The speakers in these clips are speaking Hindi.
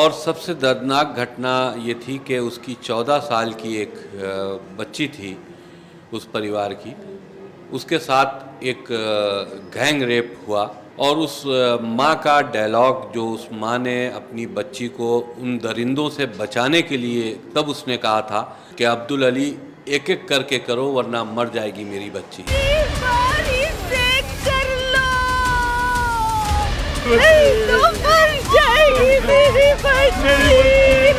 और सबसे दर्दनाक घटना ये थी कि उसकी 14 साल की एक बच्ची थी उस परिवार की, उसके साथ एक गैंग रेप हुआ। और उस माँ का डायलॉग जो उस माँ ने अपनी बच्ची को उन दरिंदों से बचाने के लिए तब उसने कहा था कि अब्दुल अली एक एक करके करो वरना मर जाएगी मेरी बच्ची।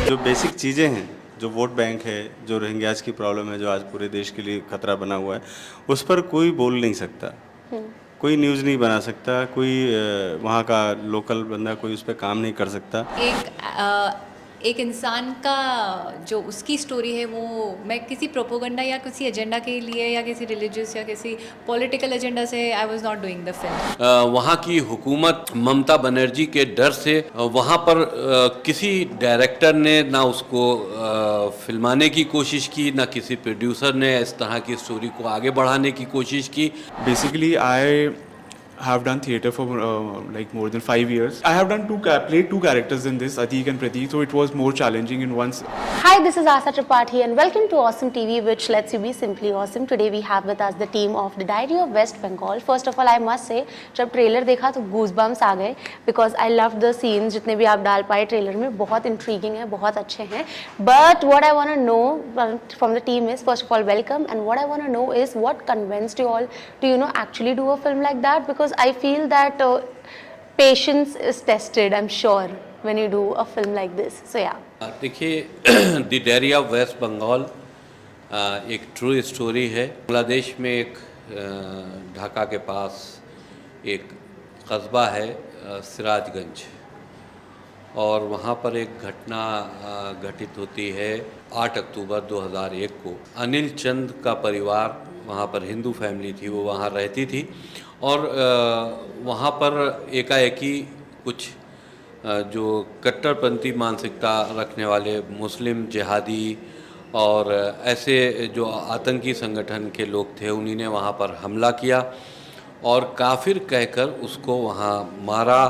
जो बेसिक चीज़ें हैं, जो वोट बैंक है, जो रोहिंग्याज की प्रॉब्लम है, जो आज पूरे देश के लिए खतरा बना हुआ है, उस पर कोई बोल नहीं सकता, कोई न्यूज़ नहीं बना सकता, कोई वहाँ का लोकल बंदा कोई उस पर काम नहीं कर सकता। एक इंसान का जो उसकी स्टोरी है वो मैं किसी प्रोपोगंडा या किसी एजेंडा के लिए या किसी रिलीजियस या किसी पॉलिटिकल एजेंडा से I was not doing the film. वहाँ की हुकूमत ममता बनर्जी के डर से वहाँ पर किसी डायरेक्टर ने ना उसको फिल्माने की कोशिश की, ना किसी प्रोड्यूसर ने इस तरह की स्टोरी को आगे बढ़ाने की कोशिश की। Basically, I have done theatre for like more than 5 years. I have done played two characters in this, Atik and Pratik, so it was more challenging in one. Hi, this is Asa Tripathi and welcome to Awesome TV, which lets you be simply awesome. Today we have with us the team of The Diary of West Bengal. First of all, I must say, जब ट्रेलर देखा तो goosebumps आ गए because I loved the scenes जितने भी आप डाल पाए ट्रेलर में, बहुत intriguing है, बहुत अच्छे हैं. But what I want to know from the team is, first of all, welcome, and what I want to know is what convinced you all to actually do a film like that, because I feel that patience is tested, I'm sure, when you do a film like this. So yeah. देखिए, the diary of West Bengal एक ट्रू स्टोरी है। बांग्लादेश में एक ढाका के पास एक कस्बा है सिराजगंज, और वहाँ पर एक घटना घटित होती है 8 अक्टूबर 2001 को। अनिल चंद का परिवार, वहाँ पर हिंदू फैमिली थी, वो वहाँ रहती थी, और वहाँ पर एकाएकी कुछ जो कट्टरपंथी मानसिकता रखने वाले मुस्लिम जिहादी और ऐसे जो आतंकी संगठन के लोग थे, उन्हीं ने वहाँ पर हमला किया और काफिर कहकर उसको वहाँ मारा।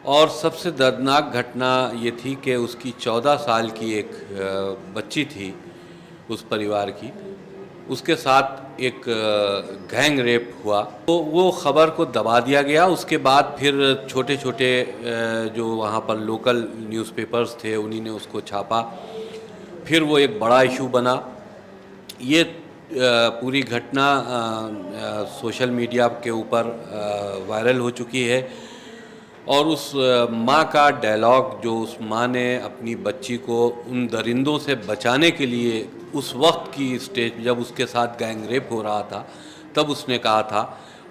और सबसे दर्दनाक घटना ये थी कि उसकी 14 साल की एक बच्ची थी उस परिवार की, उसके साथ एक गैंग रेप हुआ। तो वो ख़बर को दबा दिया गया। उसके बाद फिर छोटे छोटे जो वहाँ पर लोकल न्यूज़पेपर्स थे, उन्हीं ने उसको छापा, फिर वो एक बड़ा इशू बना। ये पूरी घटना सोशल मीडिया के ऊपर वायरल हो चुकी है, और उस माँ का डायलॉग जो उस माँ ने अपनी बच्ची को उन दरिंदों से बचाने के लिए उस वक्त की स्टेज जब उसके साथ गैंग रेप हो रहा था तब उसने कहा था,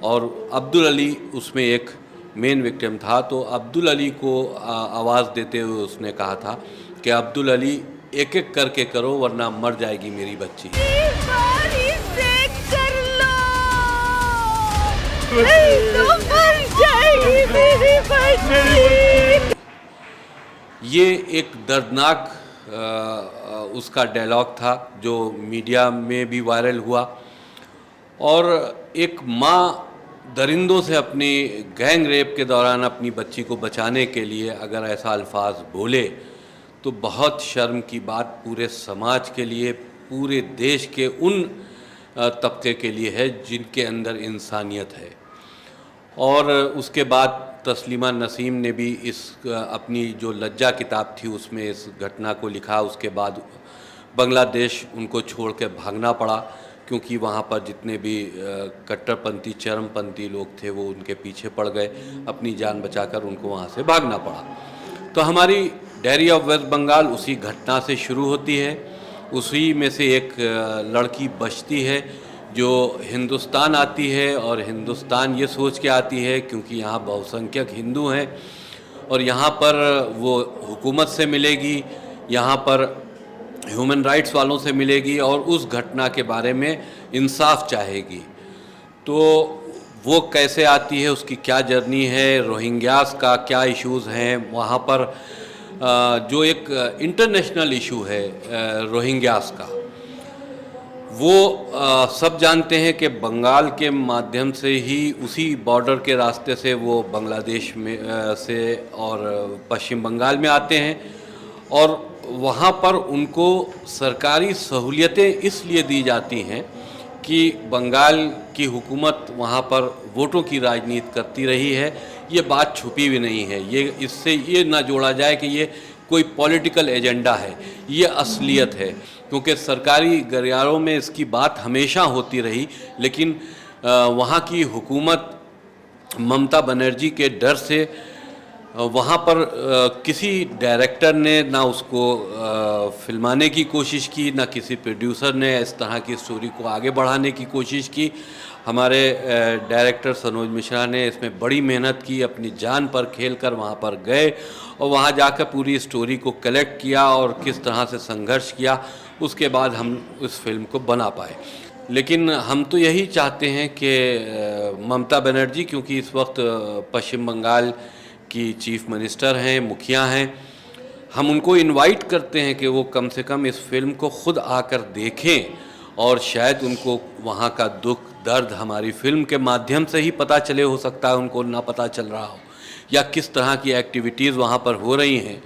और अब्दुल अली उसमें एक मेन विक्टिम था, तो अब्दुल अली को आवाज़ देते हुए उसने कहा था कि अब्दुल अली एक एक करके करो वरना मर जाएगी मेरी बच्ची। ये एक दर्दनाक उसका डायलॉग था जो मीडिया में भी वायरल हुआ, और एक माँ दरिंदों से अपनी गैंग रेप के दौरान अपनी बच्ची को बचाने के लिए अगर ऐसा अल्फाज बोले तो बहुत शर्म की बात पूरे समाज के लिए, पूरे देश के उन तबके के लिए है जिनके अंदर इंसानियत है। और उसके बाद तस्लीमा नसीम ने भी इस अपनी जो लज्जा किताब थी उसमें इस घटना को लिखा। उसके बाद बांग्लादेश उनको छोड़ के भागना पड़ा, क्योंकि वहाँ पर जितने भी कट्टरपंथी चरमपंथी लोग थे वो उनके पीछे पड़ गए, अपनी जान बचाकर उनको वहाँ से भागना पड़ा। तो हमारी डायरी ऑफ वेस्ट बंगाल उसी घटना से शुरू होती है। उसी में से एक लड़की बचती है जो हिंदुस्तान आती है, और हिंदुस्तान ये सोच के आती है क्योंकि यहाँ बहुसंख्यक हिंदू हैं और यहाँ पर वो हुकूमत से मिलेगी, यहाँ पर ह्यूमन राइट्स वालों से मिलेगी और उस घटना के बारे में इंसाफ चाहेगी। तो वो कैसे आती है, उसकी क्या जर्नी है, रोहिंग्यास का क्या इश्यूज़ हैं वहाँ पर, जो एक इंटरनेशनल इशू है रोहिंग्यास का, वो सब जानते हैं कि बंगाल के माध्यम से ही उसी बॉर्डर के रास्ते से वो बांग्लादेश में से और पश्चिम बंगाल में आते हैं। और वहाँ पर उनको सरकारी सहूलियतें इसलिए दी जाती हैं कि बंगाल की हुकूमत वहाँ पर वोटों की राजनीति करती रही है। ये बात छुपी भी नहीं है, ये इससे ये ना जोड़ा जाए कि ये कोई पॉलिटिकल एजेंडा है, ये असलियत है। क्योंकि सरकारी गलियारों में इसकी बात हमेशा होती रही, लेकिन वहाँ की हुकूमत ममता बनर्जी के डर से वहाँ पर किसी डायरेक्टर ने ना उसको फिल्माने की कोशिश की, ना किसी प्रोड्यूसर ने इस तरह की स्टोरी को आगे बढ़ाने की कोशिश की। हमारे डायरेक्टर सनोज मिश्रा ने इसमें बड़ी मेहनत की, अपनी जान पर खेल कर वहाँ पर गए और वहाँ जाकर पूरी स्टोरी को कलेक्ट किया और किस तरह से संघर्ष किया, उसके बाद हम उस फिल्म को बना पाए। लेकिन हम तो यही चाहते हैं कि ममता बनर्जी, क्योंकि इस वक्त पश्चिम बंगाल की चीफ मिनिस्टर हैं, मुखिया हैं, हम उनको इनवाइट करते हैं कि वो कम से कम इस फिल्म को खुद आकर देखें और शायद उनको वहाँ का दुख दर्द हमारी फिल्म के माध्यम से ही पता चले, हो सकता है उनको ना पता चल रहा हो, या किस तरह की एक्टिविटीज़ वहाँ पर हो रही हैं,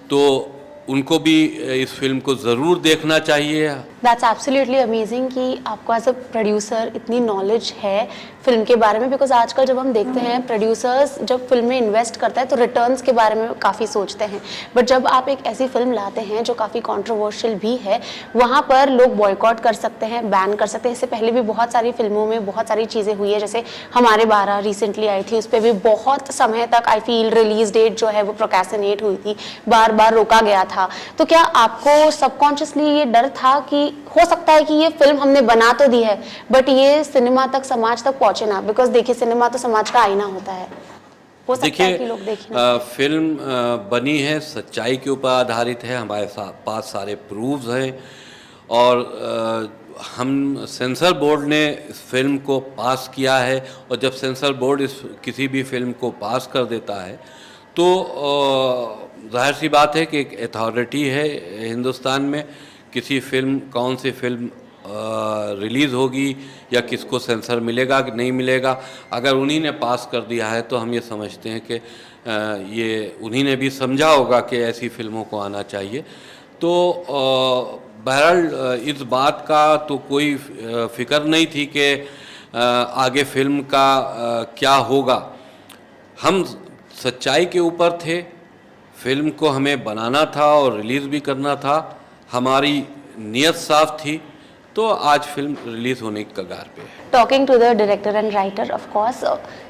तो उनको भी इस फिल्म को ज़रूर देखना चाहिए। दैट्स एब्सोल्युटली अमेजिंग कि आपको एज अ प्रोड्यूसर इतनी नॉलेज है फिल्म के बारे में, बिकॉज आजकल जब हम देखते हैं प्रोड्यूसर्स जब फिल्म में इन्वेस्ट करता है तो रिटर्न्स के बारे में काफ़ी सोचते हैं, बट जब आप एक ऐसी फिल्म लाते हैं जो काफ़ी कंट्रोवर्शियल भी है, वहाँ पर लोग बॉयकॉट कर सकते हैं, बैन कर सकते हैं। इससे पहले भी बहुत सारी फिल्मों में बहुत सारी चीज़ें हुई है, जैसे हमारे 12 रिसेंटली आई थी, उस पर भी बहुत समय तक आई फील रिलीज डेट जो है वो प्रोक्रेस्टिनेट हुई थी, बार बार रोका गया था। तो क्या आपको सबकॉन्शियसली ये डर था कि हो सकता है कि ये फिल्म हमने बना तो दी है बट ये सिनेमा तक, समाज तक पहुंचे ना, बिकॉज देखिए सिनेमा तो समाज का आईना होता है, हो सकता है कि लोग देखें ना। फिल्म बनी है, सच्चाई के ऊपर आधारित है, हमारे पास सारे प्रूफ्स हैं और हम सेंसर बोर्ड ने इस फिल्म को पास किया है, और जब सेंसर बोर्ड इस किसी भी फिल्म को पास कर देता है तो जाहिर सी बात है कि एक अथॉरिटी है हिंदुस्तान में, किसी फिल्म, कौन सी फिल्म रिलीज़ होगी या किसको सेंसर मिलेगा कि नहीं मिलेगा, अगर उन्हीं ने पास कर दिया है तो हम ये समझते हैं कि ये उन्हीं ने भी समझा होगा कि ऐसी फिल्मों को आना चाहिए। तो बहरहाल इस बात का तो कोई फिक्र नहीं थी कि आगे फिल्म का क्या होगा। हम सच्चाई के ऊपर थे, फिल्म को हमें बनाना था और रिलीज़ भी करना था, हमारी नीयत साफ थी, तो आज फिल्म रिलीज़ होने की कगार पे है। Talking to the director and writer of course,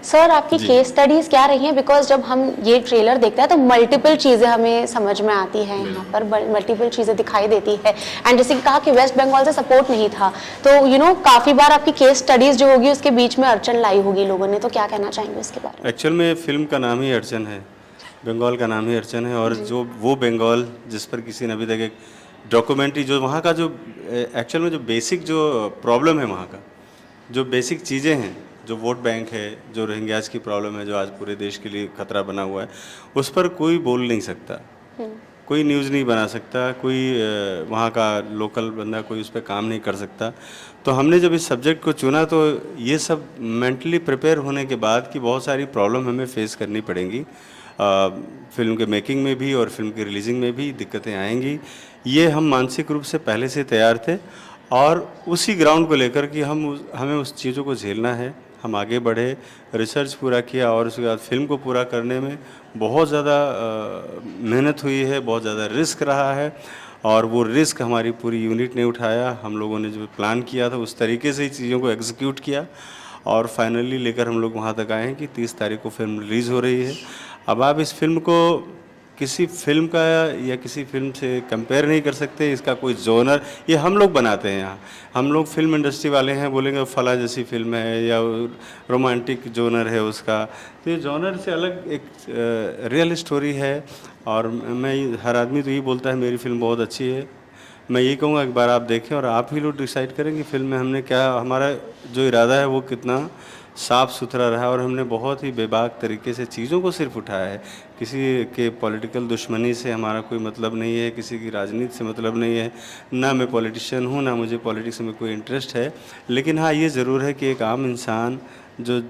sir आपकी केस स्टडीज क्या रही हैं? बिकॉज जब हम ये ट्रेलर देखते हैं तो मल्टीपल चीज़ें हमें समझ में आती हैं, यहाँ पर मल्टीपल चीज़ें दिखाई देती है। एंड जैसे कि कहा कि वेस्ट बंगाल से सपोर्ट नहीं था, तो काफ़ी बार आपकी केस स्टडीज जो होगी उसके बीच में अड़चन लाई होगी लोगों ने, तो क्या कहना चाहेंगे उसके बारे में? एक्चुअल में फिल्म का नाम ही अड़चन है, बंगाल का नाम ही अड़चन है, और जो वो बंगाल जिस पर किसी ने अभी तक एक डॉक्यूमेंट्री, जो वहाँ का जो एक्चुअल में जो बेसिक जो प्रॉब्लम है, वहाँ का जो बेसिक चीज़ें हैं, जो वोट बैंक है, जो रोहिंग्याज की प्रॉब्लम है, जो आज पूरे देश के लिए खतरा बना हुआ है, उस पर कोई बोल नहीं सकता, कोई न्यूज़ नहीं बना सकता, कोई वहाँ का लोकल बंदा कोई उस पर काम नहीं कर सकता। तो हमने जब इस सब्जेक्ट को चुना तो ये सब मेंटली प्रिपेयर होने के बाद कि बहुत सारी प्रॉब्लम हमें फेस करनी पड़ेंगी, फिल्म के मेकिंग में भी और फिल्म की रिलीजिंग में भी दिक्कतें आएंगी, ये हम मानसिक रूप से पहले से तैयार थे। और उसी ग्राउंड को लेकर कि हमें उस चीज़ों को झेलना है, हम आगे बढ़े, रिसर्च पूरा किया और उसके बाद फिल्म को पूरा करने में बहुत ज़्यादा मेहनत हुई है, बहुत ज़्यादा रिस्क रहा है, और वो रिस्क हमारी पूरी यूनिट ने उठाया। हम लोगों ने जो प्लान किया था उस तरीके से ही चीज़ों को एग्जीक्यूट किया और फाइनली लेकर हम लोग वहाँ तक आए हैं कि 30 तारीख को फिल्म रिलीज़ हो रही है। अब आप इस फिल्म को किसी फिल्म का या किसी फिल्म से कंपेयर नहीं कर सकते, इसका कोई जोनर ये हम लोग बनाते हैं। यहाँ हम लोग फिल्म इंडस्ट्री वाले हैं, बोलेंगे फला जैसी फिल्म है या रोमांटिक जोनर है उसका, तो ये जोनर से अलग एक रियल स्टोरी है। और मैं हर आदमी तो यही बोलता है मेरी फिल्म बहुत अच्छी है, मैं यही कहूँगा एक बार आप देखें और आप ही लोग डिसाइड करें कि फिल्म में हमने क्या, हमारा जो इरादा है वो कितना साफ़ सुथरा रहा, और हमने बहुत ही बेबाक तरीके से चीज़ों को सिर्फ उठाया है। किसी के पॉलिटिकल दुश्मनी से हमारा कोई मतलब नहीं है, किसी की राजनीति से मतलब नहीं है, ना मैं पॉलिटिशियन हूँ, ना मुझे पॉलिटिक्स में कोई इंटरेस्ट है। लेकिन हाँ, ये ज़रूर है कि एक आम इंसान जो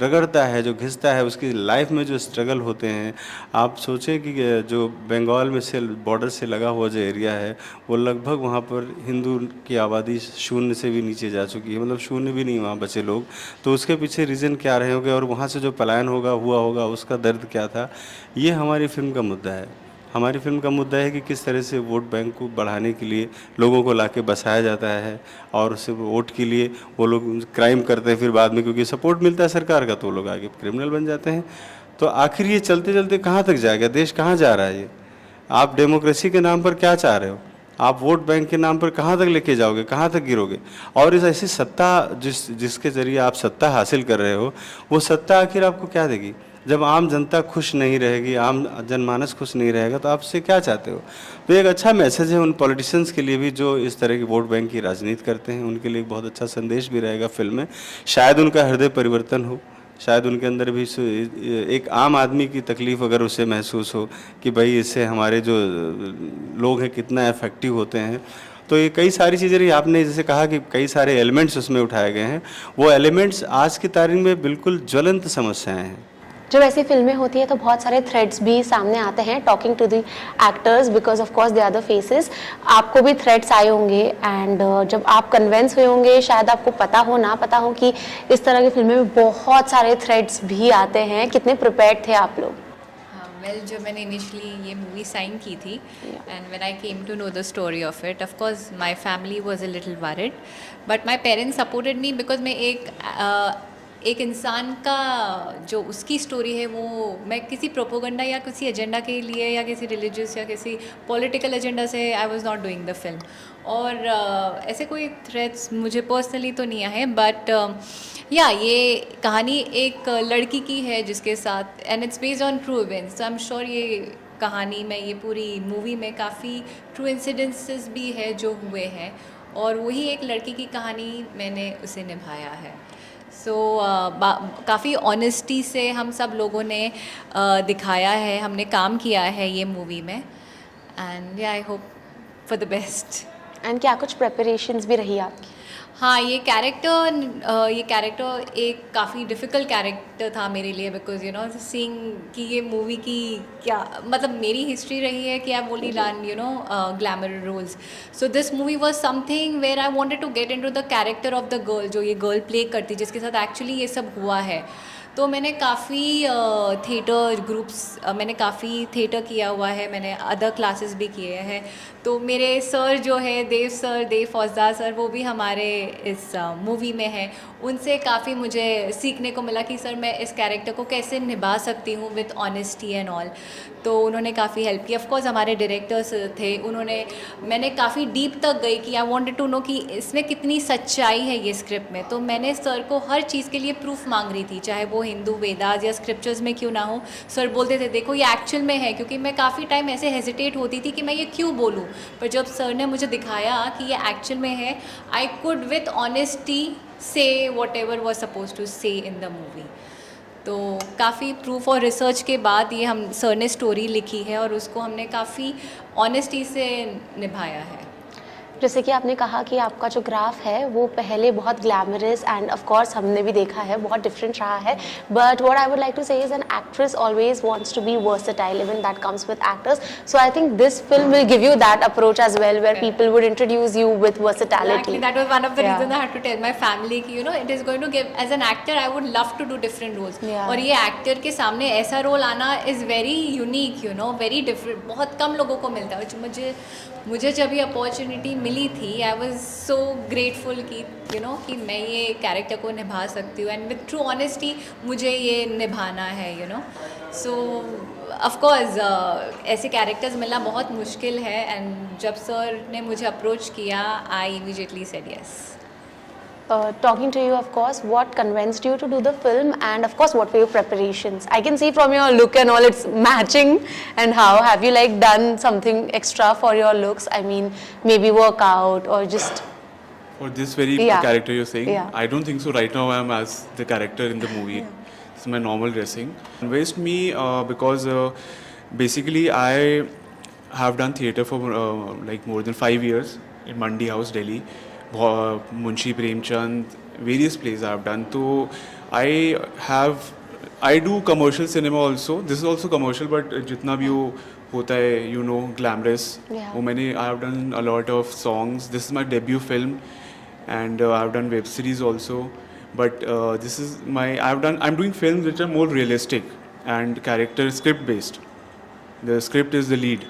रगड़ता है, जो घिसता है, उसकी लाइफ में जो स्ट्रगल होते हैं। आप सोचें कि जो बंगाल में से बॉर्डर से लगा हुआ जो एरिया है, वो लगभग वहाँ पर हिंदू की आबादी शून्य से भी नीचे जा चुकी है, मतलब शून्य भी नहीं वहाँ बचे लोग। तो उसके पीछे रीज़न क्या रहे होंगे और वहाँ से जो पलायन हुआ होगा उसका दर्द क्या था, ये हमारी फिल्म का मुद्दा है। हमारी फिल्म का मुद्दा है कि किस तरह से वोट बैंक को बढ़ाने के लिए लोगों को लाके बसाया जाता है और उससे वोट के लिए वो लोग क्राइम करते हैं, फिर बाद में क्योंकि सपोर्ट मिलता है सरकार का तो वो लोग आगे क्रिमिनल बन जाते हैं। तो आखिर ये चलते चलते कहाँ तक जाएगा, देश कहाँ जा रहा है ये? आप डेमोक्रेसी के नाम पर क्या चाह रहे हो? आप वोट बैंक के नाम पर कहाँ तक लेके जाओगे, कहाँ तक गिरोगे? और इस ऐसी सत्ता जिसके ज़रिए आप सत्ता हासिल कर रहे हो, वो सत्ता आखिर आपको क्या देगी? जब आम जनता खुश नहीं रहेगी, आम जनमानस खुश नहीं रहेगा, तो आपसे क्या चाहते हो? तो एक अच्छा मैसेज है उन पॉलिटिशियंस के लिए भी जो इस तरह की वोट बैंक की राजनीति करते हैं, उनके लिए एक बहुत अच्छा संदेश भी रहेगा फिल्म में। शायद उनका हृदय परिवर्तन हो, शायद उनके अंदर भी एक आम आदमी की तकलीफ़ अगर उसे महसूस हो कि भाई इससे हमारे जो लोग हैं कितना इफेक्टिव होते हैं। तो ये कई सारी चीज़ें रही, आपने जैसे कहा कि कई सारे एलिमेंट्स उसमें उठाए गए हैं, वो एलिमेंट्स आज की तारीख में बिल्कुल ज्वलंत समस्याएं हैं। जब ऐसी फिल्में होती है तो बहुत सारे थ्रेड्स भी सामने आते हैं, talking to the actors because of course they are the faces. आपको भी थ्रेड्स आए होंगे एंड जब आप कन्विंस हुए होंगे, शायद आपको पता हो ना पता हो कि इस तरह की फिल्में में बहुत सारे थ्रेड्स भी आते हैं। कितने प्रिपेयर्ड थे आप लोग? वेल जब मैंने इनिशियली ये मूवी साइन की थी and when I came to know the story of it, of course my family was a little worried but my parents supported me because मैं एक इंसान का जो उसकी स्टोरी है वो मैं किसी प्रोपोगंडा या किसी एजेंडा के लिए या किसी रिलीजियस या किसी पॉलिटिकल एजेंडा से I was not doing the film. और ऐसे कोई थ्रेट्स मुझे पर्सनली तो नहीं आए बट या ये कहानी एक लड़की की है जिसके साथ and it's based on true events. I am sure ये कहानी में, ये पूरी मूवी में काफ़ी ट्रू इंसिडेंसेस भी है जो हुए हैं और वही एक लड़की की कहानी मैंने उसे निभाया है। सो काफ़ी ऑनेस्टी से हम सब लोगों ने दिखाया है, हमने काम किया है ये मूवी में and I hope for the best. And क्या कुछ प्रेपरेशंस भी रही आपकी? हाँ, ये कैरेक्टर एक काफ़ी डिफ़िकल्ट कैरेक्टर था मेरे लिए बिकॉज यू नो सीइंग कि ये मूवी की क्या मतलब मेरी हिस्ट्री रही है कि I only done you know glamour roles. So this movie was something where I wanted to get into the character of the girl जो ये गर्ल प्ले करती जिसके साथ एक्चुअली ये सब हुआ है। तो मैंने काफ़ी थिएटर ग्रुप्स मैंने काफ़ी थिएटर किया हुआ है, मैंने अदर क्लासेस भी किए हैं। तो मेरे सर जो है देव फौजदार सर, वो भी हमारे इस मूवी में हैं। उनसे काफ़ी मुझे सीखने को मिला कि सर मैं इस कैरेक्टर को कैसे निभा सकती हूँ विद ऑनेस्टी एंड ऑल। तो उन्होंने काफ़ी हेल्प की। ऑफ कोर्स हमारे डायरेक्टर्स थे, मैंने काफ़ी डीप तक गई कि आई वांटेड टू नो कि इसमें कितनी सच्चाई है ये स्क्रिप्ट में। तो मैंने सर को हर चीज़ के लिए प्रूफ मांग रही थी, चाहे वो हिंदू वेदास या स्क्रिप्चर्स में क्यों ना हो। सर बोलते थे देखो ये एक्चुअल में है, क्योंकि मैं काफ़ी टाइम ऐसे हेजिटेट होती थी कि मैं ये क्यों बोलूँ, पर जब सर ने मुझे दिखाया कि ये एक्चुअल में है, I could with honesty say whatever was suppose to say in the movie. तो काफ़ी प्रूफ और रिसर्च के बाद ये हम सर ने स्टोरी लिखी है और उसको हमने काफ़ी ऑनेस्टी से निभाया है। जैसे कि आपने कहा कि आपका जो ग्राफ है वो पहले बहुत ग्लैमरस एंड ऑफ कोर्स हमने भी देखा है बहुत डिफरेंट रहा है, but what I would like to say is an actress always wants to be versatile, even that comes with actors. So I think this film will give you that approach as well where people would introduce you with versatility. Exactly, that was one of the reasons I had to tell my family कि you know it is going to give, as an actor I would love to do different roles। Yeah. और ये एक्टर के सामने ऐसा रोल आना is very unique, you know, very different, बहुत कम लोगों को मिलता है। मुझे जब ये अपॉर्चुनिटी मिली थी आई वॉज सो ग्रेटफुल कि यू नो कि मैं ये कैरेक्टर को निभा सकती हूँ एंड विथ ट्रू ऑनेस्टी मुझे ये निभाना है, यू नो। सो ऑफकोर्स ऐसे कैरेक्टर्स मिलना बहुत मुश्किल है एंड जब सर ने मुझे अप्रोच किया I immediately said yes. Talking to you, of course, what convinced you to do the film, and of course, what were your preparations? I can see from your look and all, it's matching. And how have you like done something extra for your looks? I mean, maybe workout or just. For this very character you're saying, I don't think so. Right now, I'm as the character in the movie. It's my normal dressing. Convinced me because basically I have done theatre for like more than 5 years in Mandi House, Delhi. Munshi Premchand, various plays I have done. तो I do commercial cinema also. This is also commercial, but जितना भी वो होता है, you know, glamorous. Yeah. वो मैंने I have done a lot of songs. This is my debut film, and I have done web series also. But this is I'm doing films which are more realistic and character script based. The script is the lead.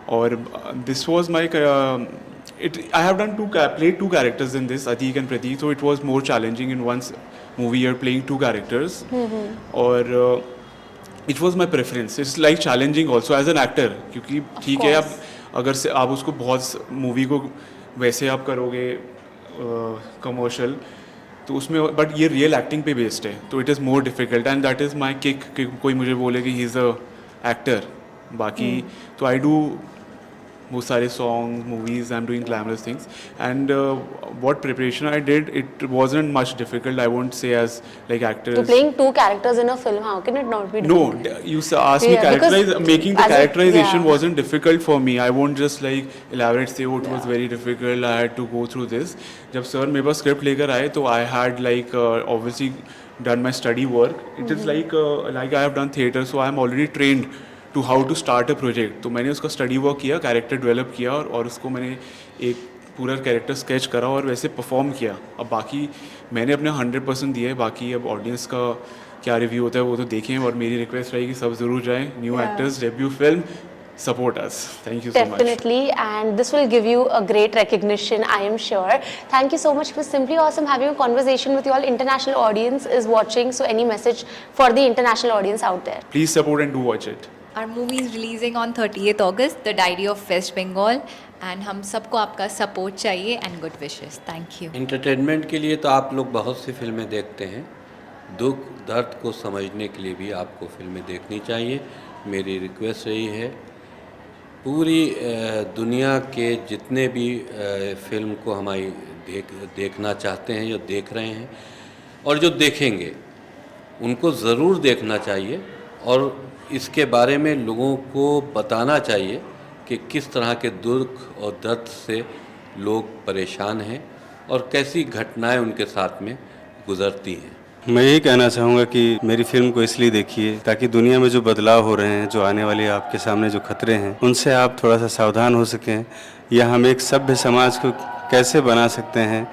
Or this was my I have done played two characters in this, Atik and Pratik, so it was more challenging in one movie you're playing two characters. Or it was my preference. It's like challenging also as an actor, क्योंकि ठीक है आप अगर से आप उसको बहुत मूवी को वैसे आप करोगे कमर्शियल तो उसमें बट ये रियल एक्टिंग पे बेस्ड है तो it is more difficult and that is my kick कि कोई मुझे बोले कि ही इज़ अ एक्टर बाकी तो आई डू वो सारे song movies I am doing glamorous things and what preparation I did, it wasn't much difficult. I won't say as like actors. So playing two characters in a film, how can it not be difficult? No, you asked me Yeah, characterize. because Making the as a- characterization yeah. wasn't difficult for me. I won't just like elaborate say oh it was very difficult. I had to go through this. जब sir मेरे पास script लेकर आए तो I had like obviously done my study work. It is like I have done theatre, so I am already trained to how to start a project. तो मैंने उसका study work किया, character develop किया और उसको मैंने एक पूरा कैरेक्टर स्केच करा और वैसे परफॉर्म किया. अब बाकी मैंने अपने 100% दिया है, बाकी अब ऑडियंस का क्या रिव्यू होता है वो तो देखें और मेरी रिक्वेस्ट रहेगी सब ज़रूर जाएं. New actors, debut film, support us. Thank you so much. Definitely, and this will give you a great recognition, I am sure. Thank you so much. It was simply awesome having a conversation with you all. International audience is watching, so any message for the international audience out there? Please support and do watch it. Our movie is releasing on 30th August, The Diary of West Bengal, and हम सबको आपका सपोर्ट चाहिए and good wishes. Thank you. Entertainment के लिए तो आप लोग बहुत सी फिल्में देखते हैं, दुख दर्द को समझने के लिए भी आपको फिल्में देखनी चाहिए. मेरी रिक्वेस्ट यही है, पूरी दुनिया के जितने भी फिल्म को हमारी देखना चाहते हैं, जो देख रहे हैं और जो देखेंगे, उनको ज़रूर देखना चाहिए और इसके बारे में लोगों को बताना चाहिए कि किस तरह के दुख और दर्द से लोग परेशान हैं और कैसी घटनाएं उनके साथ में गुजरती हैं. मैं यही कहना चाहूँगा कि मेरी फिल्म को इसलिए देखिए ताकि दुनिया में जो बदलाव हो रहे हैं, जो आने वाले आपके सामने जो खतरे हैं, उनसे आप थोड़ा सा सावधान हो सकें, या हम एक सभ्य समाज को कैसे बना सकते हैं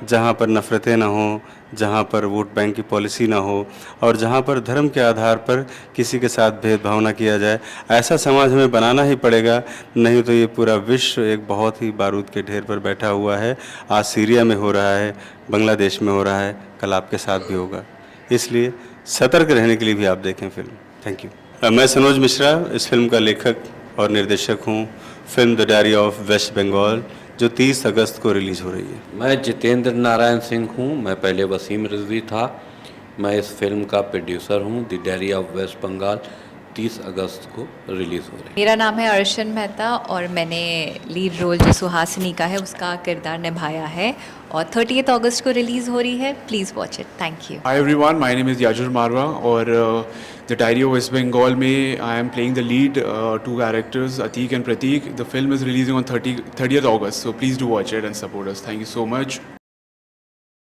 जहाँ पर नफ़रतें ना हों, जहाँ पर वोट बैंक की पॉलिसी ना हो और जहाँ पर धर्म के आधार पर किसी के साथ भेदभाव ना किया जाए. ऐसा समाज हमें बनाना ही पड़ेगा, नहीं तो ये पूरा विश्व एक बहुत ही बारूद के ढेर पर बैठा हुआ है. आज सीरिया में हो रहा है, बांग्लादेश में हो रहा है, कल आपके साथ भी होगा. इसलिए सतर्क रहने के लिए भी आप देखें फिल्म. Thank you. मैं सनोज मिश्रा इस फिल्म का लेखक और निर्देशक हूँ. Film the diary of West Bengal जो 30 अगस्त को रिलीज़ हो रही है. मैं जितेंद्र नारायण सिंह हूँ. मैं पहले वसीम रिजवी था. मैं इस फिल्म का प्रोड्यूसर हूँ. The diary of West Bengal 30 अगस्त को रिलीज़ हो रही है. मेरा नाम है अर्शन मेहता और मैंने लीड रोल जो सुहासिनी का है उसका किरदार निभाया है और 30th अगस्त को रिलीज़ हो रही है. Please watch it. Thank you. Hi everyone, my name is Yajur Marwa और The Diary of West Bengal में I am playing the lead, two characters, Atik and Pratik. The film is releasing on 30th August, so please do watch it and support us. Thank you so much.